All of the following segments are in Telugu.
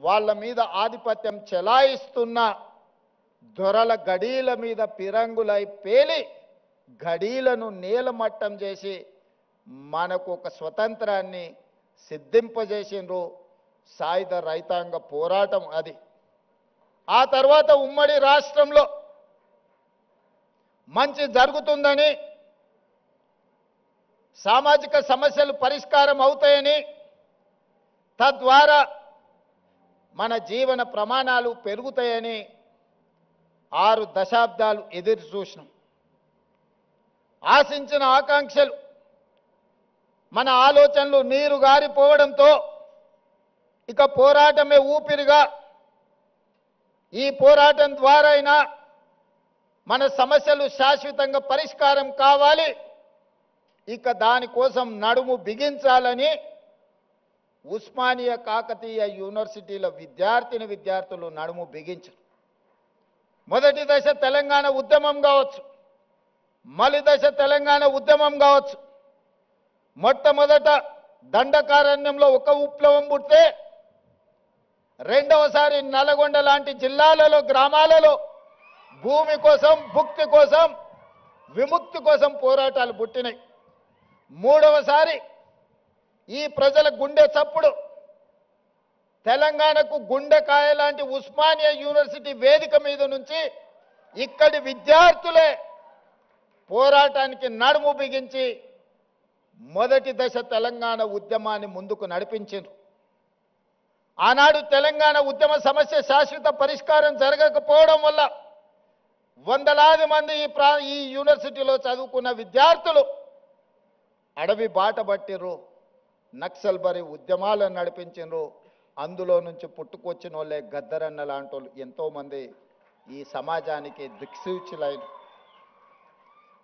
వాళ్ళ మీద ఆధిపత్యం చెలాయిస్తున్న దొరల గడీల మీద పిరంగులై పేలి గడీలను నేలమట్టం చేసి మనకు ఒక స్వతంత్రాన్ని సిద్ధింపజేసిండ్రు. సాయుధ రైతాంగ పోరాటం అది. ఆ తర్వాత ఉమ్మడి రాష్ట్రంలో మంచి జరుగుతుందని, సామాజిక సమస్యలు పరిష్కారం అవుతాయని, తద్వారా మన జీవన ప్రమాణాలు పెరుగుతాయని 6 దశాబ్దాలు ఎదురు చూసినాం. ఆశించిన ఆకాంక్షలు, మన ఆలోచనలు నీరు గారిపోవడంతో ఇక పోరాటమే ఊపిరిగా, ఈ పోరాటం ద్వారా అయినా మన సమస్యలు శాశ్వతంగా పరిష్కారం కావాలి, ఇక దానికోసం నడుము బిగించాలని ఉస్మానియా కాకతీయ యూనివర్సిటీల విద్యార్థులు నడుము బిగించారు. మొదటి దశ తెలంగాణ ఉద్యమం కావచ్చు, మలి దశ తెలంగాణ ఉద్యమం కావచ్చు. మొట్టమొదట దండకారణ్యంలో ఒక విప్లవం పుడితే, రెండవసారి నల్గొండ లాంటి జిల్లాలలో, గ్రామాలలో భూమి కోసం, భుక్తి కోసం, విముక్తి కోసం పోరాటాలు పుట్టినాయి. మూడవసారి ఈ ప్రజల గుండె చప్పుడు తెలంగాణకు గుండెకాయ లాంటి ఉస్మానియా యూనివర్సిటీ వేదిక మీద నుంచి ఇక్కడి విద్యార్థులే పోరాటానికి నడుము బిగించి మొదటి దశ తెలంగాణ ఉద్యమాన్ని ముందుకు నడిపించారు. ఆనాడు తెలంగాణ ఉద్యమ సమస్య శాశ్వత పరిష్కారం జరగకపోవడం వల్ల వందలాది మంది ఈ యూనివర్సిటీలో చదువుకున్న విద్యార్థులు అడవి బాట పట్టిర్రు, నక్సల్బరీ ఉద్యమాలను నడిపించారు. అందులో నుంచి పుట్టుకొచ్చిన వాళ్ళే గద్దరన్న లాంటి వాళ్ళు ఎంతోమంది ఈ సమాజానికి దిక్సూచులైన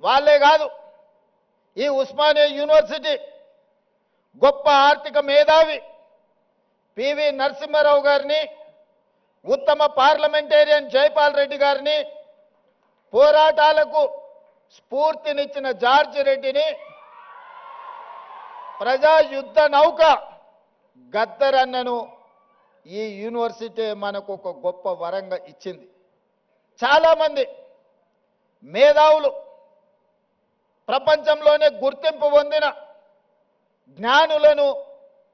వాళ్ళే కాదు. ఈ ఉస్మానియా యూనివర్సిటీ గొప్ప ఆర్థిక మేధావి పివి నరసింహారావు గారిని, ఉత్తమ పార్లమెంటేరియన్ జైపాల్ రెడ్డి గారిని, పోరాటాలకు స్ఫూర్తినిచ్చిన జార్జి రెడ్డిని, ప్రజా యుద్ధ నౌక గద్దరన్నను ఈ యూనివర్సిటీ మనకు ఒక గొప్ప వరంగా ఇచ్చింది. చాలామంది మేధావులు, ప్రపంచంలోనే గుర్తింపు పొందిన జ్ఞానులను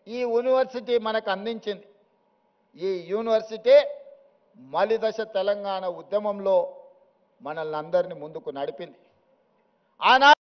ఈ యూనివర్సిటీ మనకు అందించింది. ఈ యూనివర్సిటీ మలిదశ తెలంగాణ ఉద్యమంలో మనల్ని అందరినీ ముందుకు నడిపింది. ఆనాడు